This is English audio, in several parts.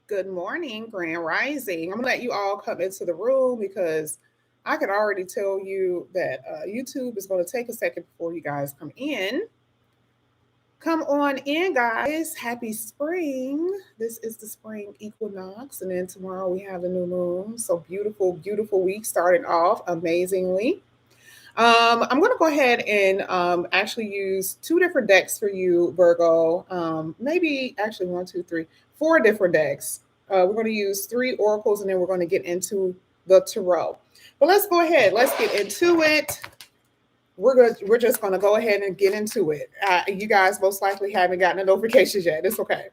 Good morning, Grand Rising. I'm gonna let you all come into the room because I can already tell you that YouTube is going to take a second before you guys come in. Come on in, guys. Happy spring. This is the spring equinox, and then tomorrow we have the new moon. So beautiful, beautiful week starting off amazingly. I'm going to go ahead and actually use two different decks for you, Virgo. Maybe actually one, two, three, four different decks. We're going to use three oracles and then we're going to get into the tarot. But let's go ahead. Let's get into it. We're just going to go ahead and get into it. You guys most likely haven't gotten the notifications yet. It's okay.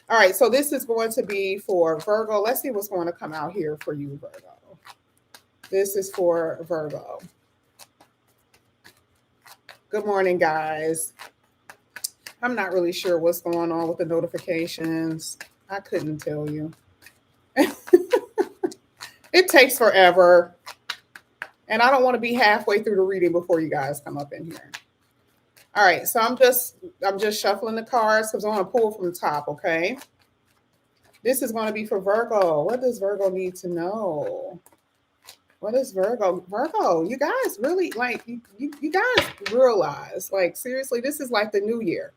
All right. So this is going to be for Virgo. Let's see what's going to come out here for you, Virgo. This is for Virgo. Good morning, guys. I'm not really sure what's going on with the notifications. I couldn't tell you. It takes forever. And I don't want to be halfway through the reading before you guys come up in here. All right, so I'm just shuffling the cards because I want to pull from the top, okay? This is going to be for Virgo. What does Virgo need to know? What is Virgo? Virgo, you guys really you guys realize, like, seriously, this is like the new year.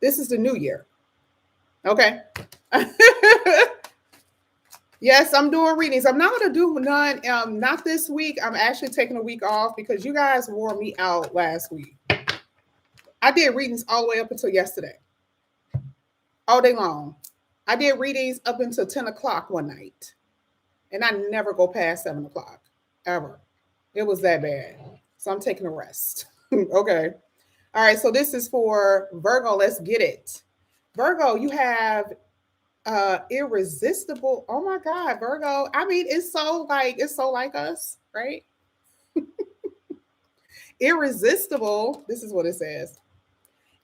This is the new year. Okay. Yes, I'm doing readings. I'm not going to do none, not this week. I'm actually taking a week off because you guys wore me out last week. I did readings all the way up until yesterday, all day long. I did readings up until 10 o'clock one night, and I never go past 7 o'clock, ever. It was that bad. So I'm taking a rest. Okay. All right, so this is for Virgo. Let's get it. Virgo, you have irresistible. Oh my God, Virgo. I mean, it's so like us, right? Irresistible. This is what it says.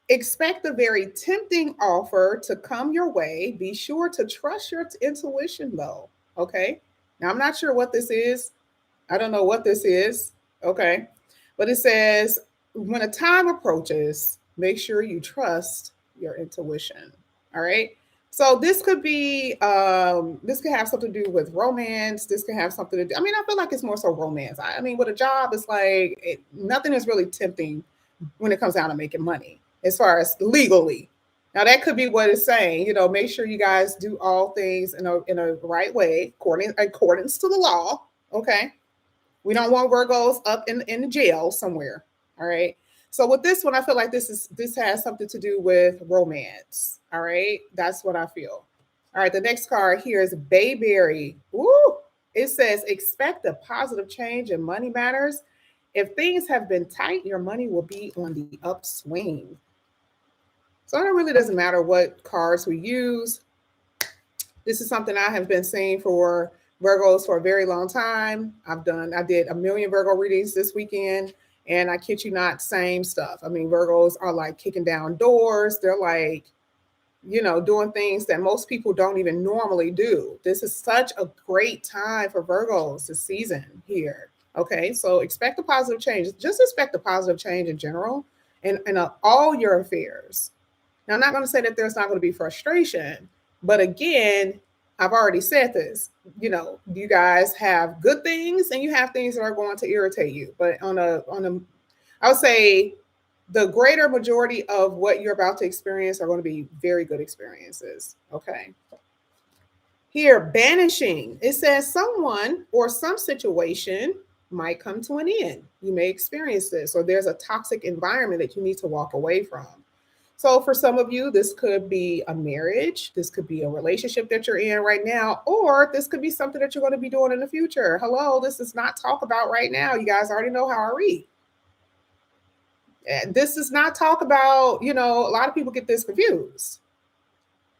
Expect a very tempting offer to come your way. Be sure to trust your intuition, though. Okay. Now, I'm not sure what this is. I don't know what this is. Okay. But it says, when a time approaches, make sure you trust your intuition. All right. So this could be, this could have something to do with romance. This could have something to do, I mean, I feel like it's more so romance. I mean, with a job, it's like nothing is really tempting when it comes down to making money as far as legally. Now that could be what it's saying. Make sure you guys do all things in a right way, accordance to the law. Okay. We don't want Virgos up in the jail somewhere. All right. So with this one, I feel like this has something to do with romance. All right. That's what I feel. All right. The next card here is Bayberry. Woo! It says expect a positive change in money matters. If things have been tight, your money will be on the upswing. So it really doesn't matter what cards we use. This is something I have been saying for Virgos for a very long time. I did a million Virgo readings this weekend, and I kid you not, same stuff. I mean, Virgos are like kicking down doors. They're like, doing things that most people don't even normally do. This is such a great time for Virgos this season here. Okay, so expect a positive change. Just expect a positive change in general in all your affairs. Now, I'm not going to say that there's not going to be frustration, but again, I've already said this. You guys have good things and you have things that are going to irritate you. But I would say the greater majority of what you're about to experience are going to be very good experiences. Okay. Here, banishing. It says someone or some situation might come to an end. You may experience this, or there's a toxic environment that you need to walk away from. So for some of you, this could be a marriage. This could be a relationship that you're in right now, or this could be something that you're going to be doing in the future. Hello, this is not talk about right now. You guys already know how I read. This is not talk about, a lot of people get this confused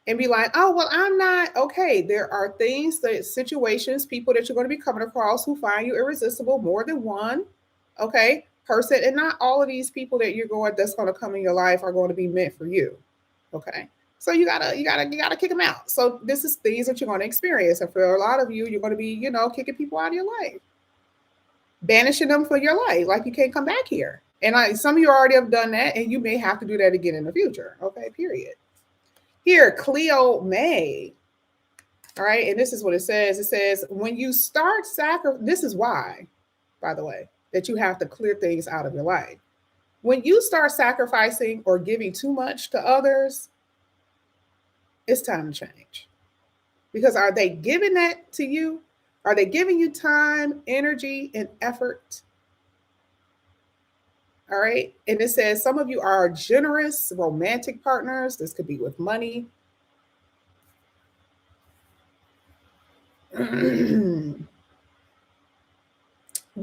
and be like, oh, well, I'm not. Okay, there are situations, people that you're going to be coming across who find you irresistible, more than one. Okay, person, and not all of these people that's going to come in your life are going to be meant for you. Okay, so you gotta kick them out. So this is things that you're going to experience, and for a lot of you, you're going to be kicking people out of your life, banishing them for your life, like you can't come back here. And some of you already have done that, and you may have to do that again in the future. Okay, period. Here, Cleo May. All right. And this is what it says. It says, when you start this is why, by the way, that you have to clear things out of your life. When you start sacrificing or giving too much to others, it's time to change. Because are they giving that to you? Are they giving you time, energy, and effort? All right. And it says some of you are generous romantic partners. This could be with money. Why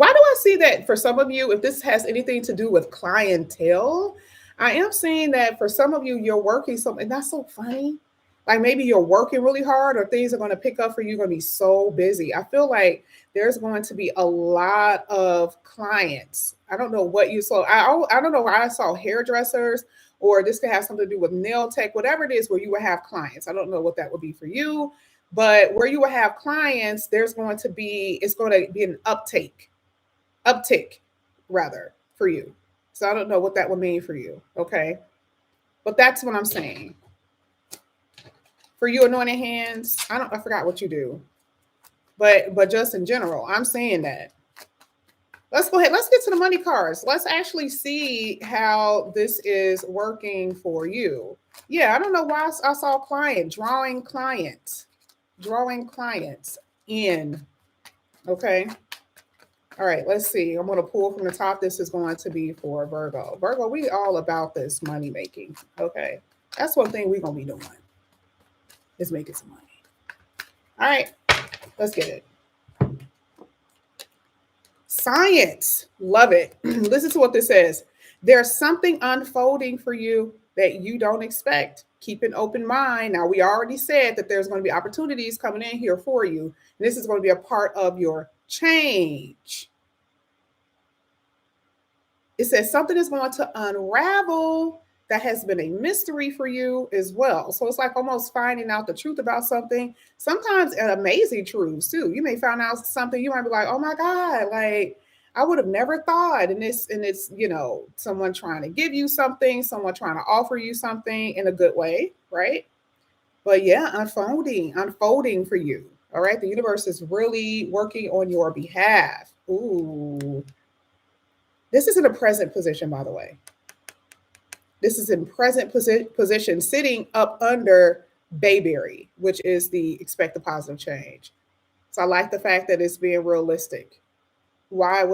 do I see that for some of you, if this has anything to do with clientele, I am seeing that for some of you, you're working something, and that's so funny. Like maybe you're working really hard or things are going to pick up for you, you're going to be so busy. I feel like there's going to be a lot of clients. I don't know what you saw. I don't know why I saw hairdressers, or this could have something to do with nail tech, whatever it is where you would have clients. I don't know what that would be for you, but where you would have clients, it's going to be an uptick rather for you. So I don't know what that would mean for you. Okay. But that's what I'm saying. For you anointed hands, I forgot what you do. But just in general, I'm saying that. Let's go ahead. Let's get to the money cards. Let's actually see how this is working for you. Yeah, I don't know why I saw drawing clients in. Okay. All right, let's see. I'm going to pull from the top. This is going to be for Virgo. Virgo, we all about this money making. Okay. That's one thing we're going to be doing is making some money. All right, let's get it. Science. Love it. Listen to what this says. There's something unfolding for you that you don't expect. Keep an open mind. Now, we already said that there's going to be opportunities coming in here for you. And this is going to be a part of your change. It says something is going to unravel that has been a mystery for you as well. So it's like almost finding out the truth about something. Sometimes an amazing truths too. You may find out something you might be like, oh my God, like I would have never thought. And it's someone trying to give you something, someone trying to offer you something in a good way, right? But yeah, unfolding for you. All right. The universe is really working on your behalf. Ooh. This is in a present position, by the way. This is in present position, sitting up under Bayberry, which is the expect a positive change. So I like the fact that it's being realistic. Why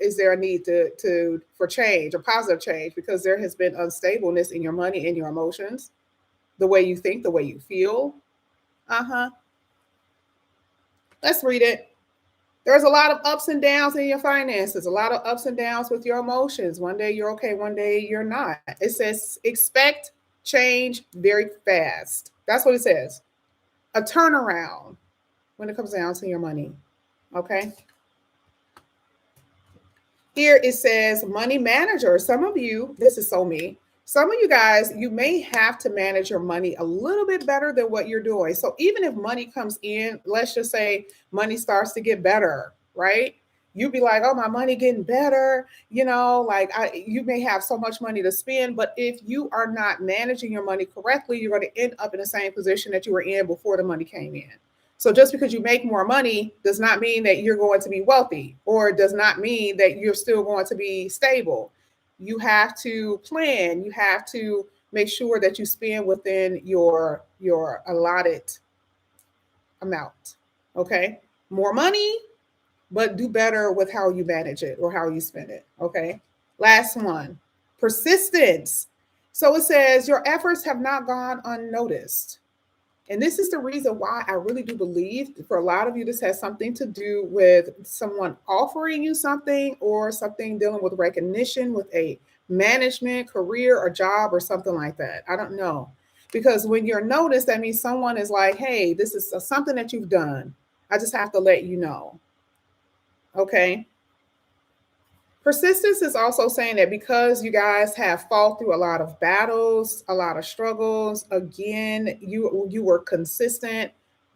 is there a need for change, a positive change? Because there has been unstableness in your money and your emotions, the way you think, the way you feel. Let's read it. There's a lot of ups and downs in your finances, a lot of ups and downs with your emotions. One day you're okay, one day you're not. It says expect change very fast. That's what it says. A turnaround when it comes down to your money. Okay. Here it says money manager. Some of you, this is so me. Some of you guys, you may have to manage your money a little bit better than what you're doing. So even if money comes in, let's just say money starts to get better, right? You'd be like, oh, my money getting better. You may have so much money to spend, but if you are not managing your money correctly, you're going to end up in the same position that you were in before the money came in. So just because you make more money does not mean that you're going to be wealthy, or does not mean that you're still going to be stable. You have to plan. You have to make sure that you spend within your allotted amount. Okay? More money, but do better with how you manage it or how you spend it. Okay? Last one. Persistence. So it says your efforts have not gone unnoticed. And this is the reason why I really do believe for a lot of you, this has something to do with someone offering you something, or something dealing with recognition with a management, career, or job, or something like that. I don't know. Because when you're noticed, that means someone is like, hey, this is something that you've done. I just have to let you know. Okay. Persistence is also saying that because you guys have fought through a lot of battles, a lot of struggles, again, you were consistent,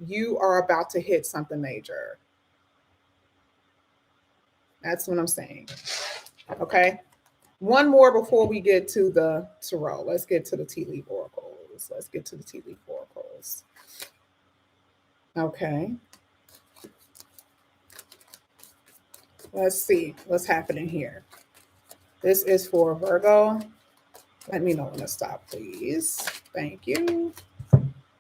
you are about to hit something major. That's what I'm saying. Okay. One more before we get to the tarot. Let's get to the tea leaf oracles. oracles. Let's get to the tea leaf oracles. Okay. Let's see what's happening here. This is for Virgo. Let me know when to stop, please. Thank you.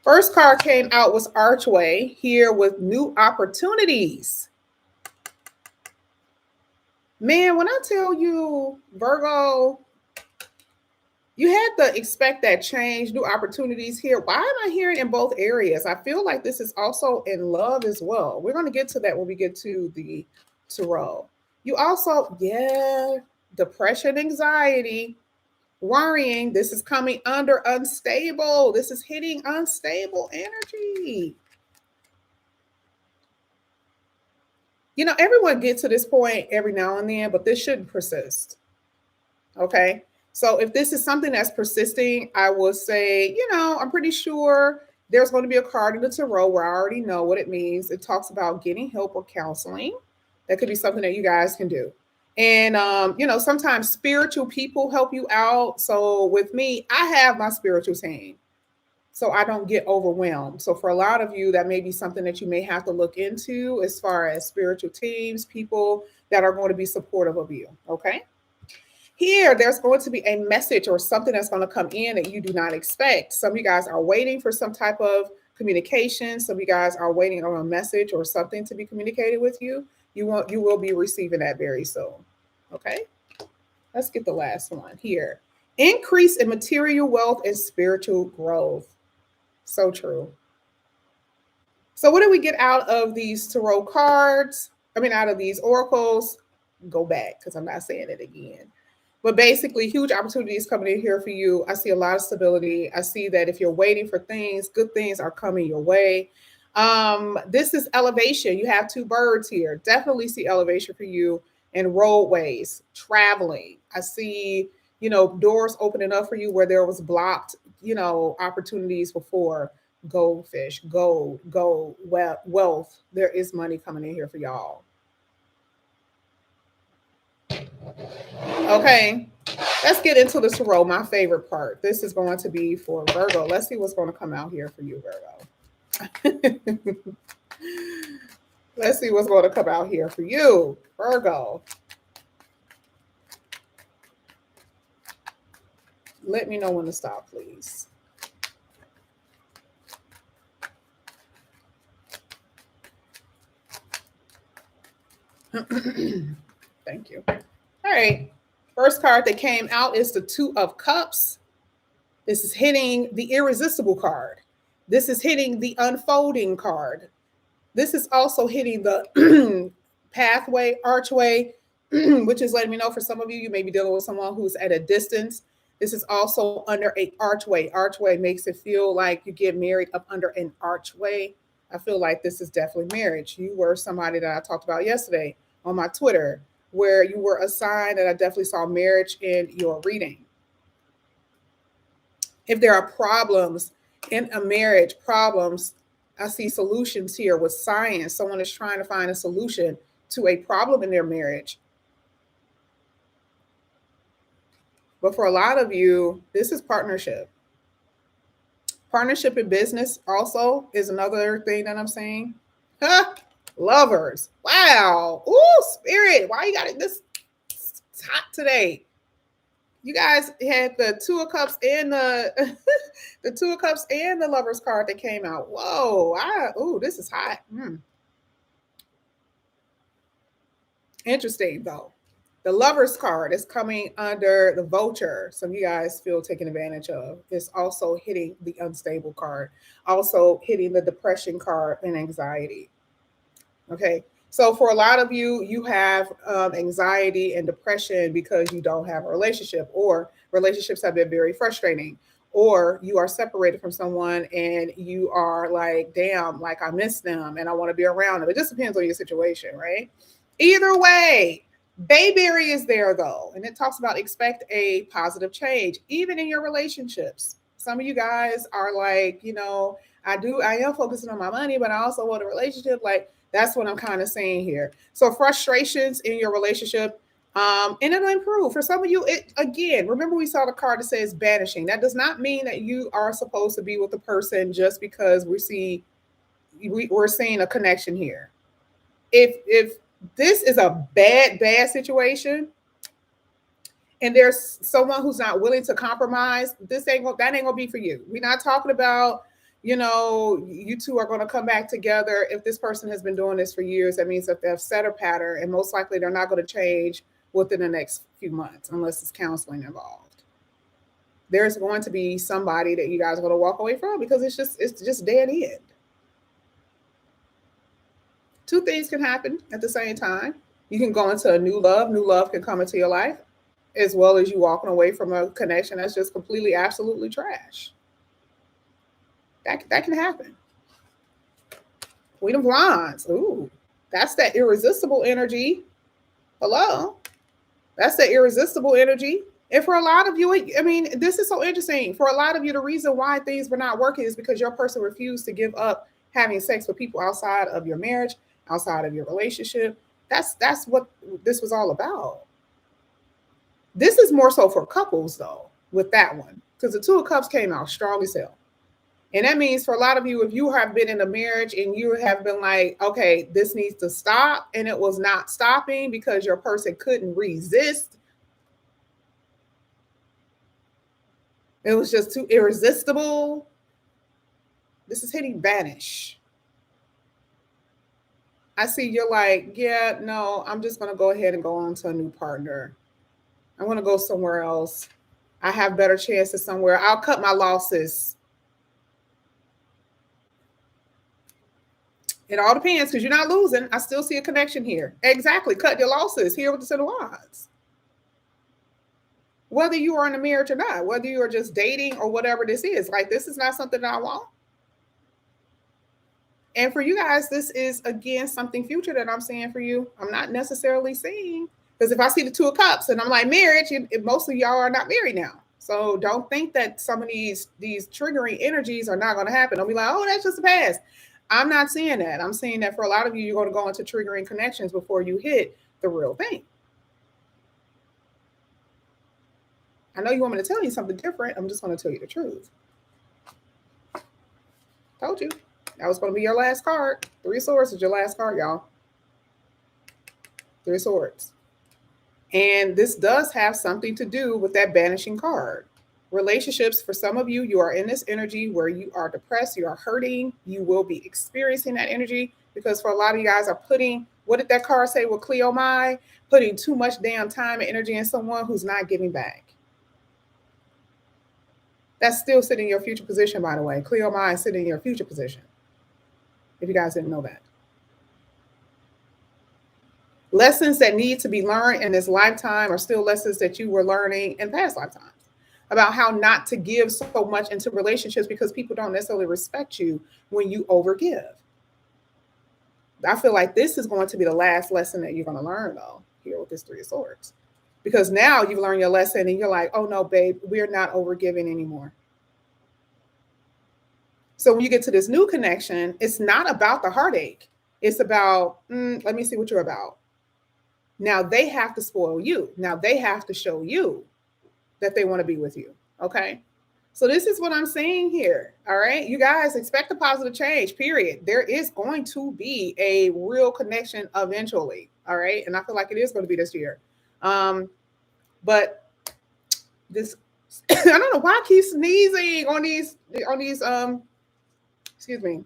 First card came out was Archway, here with new opportunities. Man, when I tell you, Virgo, you had to expect that change, new opportunities here. Why am I hearing in both areas? I feel like this is also in love as well. We're going to get to that when we get to the tarot. You also, yeah, depression, anxiety, worrying. This is coming under unstable. This is hitting unstable energy. You know, everyone gets to this point every now and then, but this shouldn't persist. Okay. So if this is something that's persisting, I will say, you know, I'm pretty sure there's going to be a card in the tarot where I already know what it means. It talks about getting help or counseling. That could be something that you guys can do. And, you know, sometimes spiritual people help you out. So with me, I have my spiritual team, so I don't get overwhelmed. So for a lot of you, that may be something that you may have to look into as far as spiritual teams, people that are going to be supportive of you. Okay. Here, there's going to be a message or something that's going to come in that you do not expect. Some of you guys are waiting for some type of communication. Some of you guys are waiting on a message or something to be communicated with you. You will be receiving that very soon. Okay. Let's get the last one here. Increase in material wealth and spiritual growth. So true. So what do we get out of these tarot cards? I mean, out of these oracles? Go back because I'm not saying it again. But basically, huge opportunities coming in here for you. I see a lot of stability. I see that if you're waiting for things, good things are coming your way. This is elevation. You have two birds here. Definitely see elevation for you in roadways, traveling. I see, you know, doors opening up for you where there was blocked, you know, opportunities before. Goldfish, gold, wealth. There is money coming in here for y'all. Okay, let's get into the tarot, my favorite part. This is going to be for Virgo. Let's see what's going to come out here for you, Virgo. Let's see what's going to come out here for you, Virgo. Let me know when to stop, please. Thank you. All right. First card that came out is the Two of Cups. This is hitting the irresistible card. This is hitting the unfolding card. This is also hitting the pathway, archway, which is letting me know for some of you, you may be dealing with someone who's at a distance. This is also under an archway. Archway makes it feel like you get married up under an archway. I feel like this is definitely marriage. You were somebody that I talked about yesterday on my Twitter, where you were a sign that I definitely saw marriage in your reading. If there are problems in a marriage, problems, I see solutions here with science. Someone is trying to find a solution to a problem in their marriage. But for a lot of you, this is partnership. Partnership in business also is another thing that I'm saying. Lovers. Wow. Ooh, spirit. Why you got it this hot today? You guys had the Two of Cups and the the Two of Cups and the Lovers card that came out. Whoa. This is hot. Interesting though. The Lovers card is coming under the Vulture. Some of you guys feel taken advantage of. It's also hitting the Unstable card, also hitting the Depression card and anxiety. Okay. So for a lot of you, you have anxiety and depression because you don't have a relationship, or relationships have been very frustrating, or you are separated from someone and you are like, damn, like I miss them and I want to be around them. It just depends on your situation, right? Either way, Bayberry is there though, and it talks about expect a positive change, even in your relationships. Some of you guys are like, you know, I am focusing on my money, but I also want a relationship. Like, that's what I'm kind of saying here. So frustrations in your relationship, And it'll improve. For some of you, it again, remember we saw the card that says banishing. That does not mean that you are supposed to be with the person just because we're seeing a connection here. If this is a bad situation and there's someone who's not willing to compromise, that ain't gonna be for you. We're not talking about, you two are gonna come back together. If this person has been doing this for years, that means that they have set a pattern, and most likely they're not going to change within the next few months unless it's counseling involved. There's going to be somebody that you guys are going to walk away from because it's just dead end. Two things can happen at the same time. You can go into a new love. New love can come into your life, as well as you walking away from a connection that's just completely, absolutely trash. That can happen. Queen of Wands. Ooh, that's that irresistible energy. Hello. That's the irresistible energy. And for a lot of you, I mean, this is so interesting. For a lot of you, the reason why things were not working is because your person refused to give up having sex with people outside of your marriage, outside of your relationship. That's what this was all about. This is more so for couples, though, with that one, because the Two of Cups came out strong as hell. And that means for a lot of you, if you have been in a marriage and you have been like, okay, this needs to stop, and it was not stopping because your person couldn't resist. It was just too irresistible. This is hitting vanish. I see you're like, yeah, no, I'm just going to go ahead and go on to a new partner. I'm going to go somewhere else. I have better chances somewhere. I'll cut my losses. It all depends because you're not losing. I still see a connection here. Exactly. Cut your losses here with the Ten of Wands. Whether you are in a marriage or not, whether you are just dating or whatever this is, like this is not something that I want. And for you guys, this is, again, something future that I'm seeing for you. I'm not necessarily seeing, because if I see the Two of Cups and I'm like marriage, most of y'all are not married now. So don't think that some of these triggering energies are not going to happen. Don't be like, oh, that's just the past. I'm not seeing that. I'm seeing that for a lot of you, you're going to go into triggering connections before you hit the real thing. I know you want me to tell you something different. I'm just going to tell you the truth. Told you. That was going to be your last card. Three of Swords is your last card, y'all. Three of Swords. And this does have something to do with that banishing card. Relationships, for some of you, you are in this energy where you are depressed, you are hurting, you will be experiencing that energy because for a lot of you guys are putting, what did that card say with Cleo Mai? Putting too much damn time and energy in someone who's not giving back. That's still sitting in your future position, by the way. Cleo Mai is sitting in your future position, if you guys didn't know that. Lessons that need to be learned in this lifetime are still lessons that you were learning in past lifetimes about how not to give so much into relationships because people don't necessarily respect you when you overgive. I feel like this is going to be the last lesson that you're going to learn, though, here with this Three of Swords. Because now you've learned your lesson and you're like, oh, no, babe, we're not overgiving anymore. So when you get to this new connection, it's not about the heartache. It's about, let me see what you're about. Now they have to spoil you. Now they have to show you that they want to be with you. Okay. So this is what I'm saying here. All right. You guys expect a positive change, period. There is going to be a real connection eventually. All right. And I feel like it is going to be this year. But this, I don't know why I keep sneezing on these, excuse me.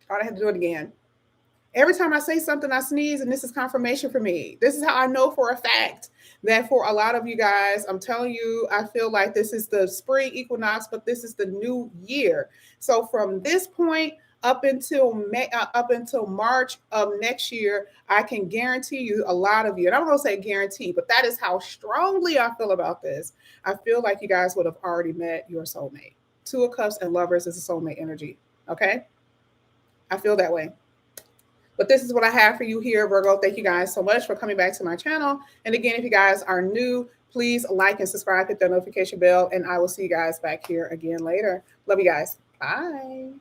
I have to do it again. Every time I say something, I sneeze, and this is confirmation for me. This is how I know for a fact that for a lot of you guys, I'm telling you, I feel like this is the spring equinox, but this is the new year. So from this point up until March of next year, I can guarantee you a lot of you, and I'm going to say guarantee, but that is how strongly I feel about this. I feel like you guys would have already met your soulmate. Two of Cups and Lovers is a soulmate energy. Okay. I feel that way. But this is what I have for you here, Virgo. Thank you guys so much for coming back to my channel. And again, if you guys are new, please like and subscribe, hit the notification bell, and I will see you guys back here again later. Love you guys. Bye.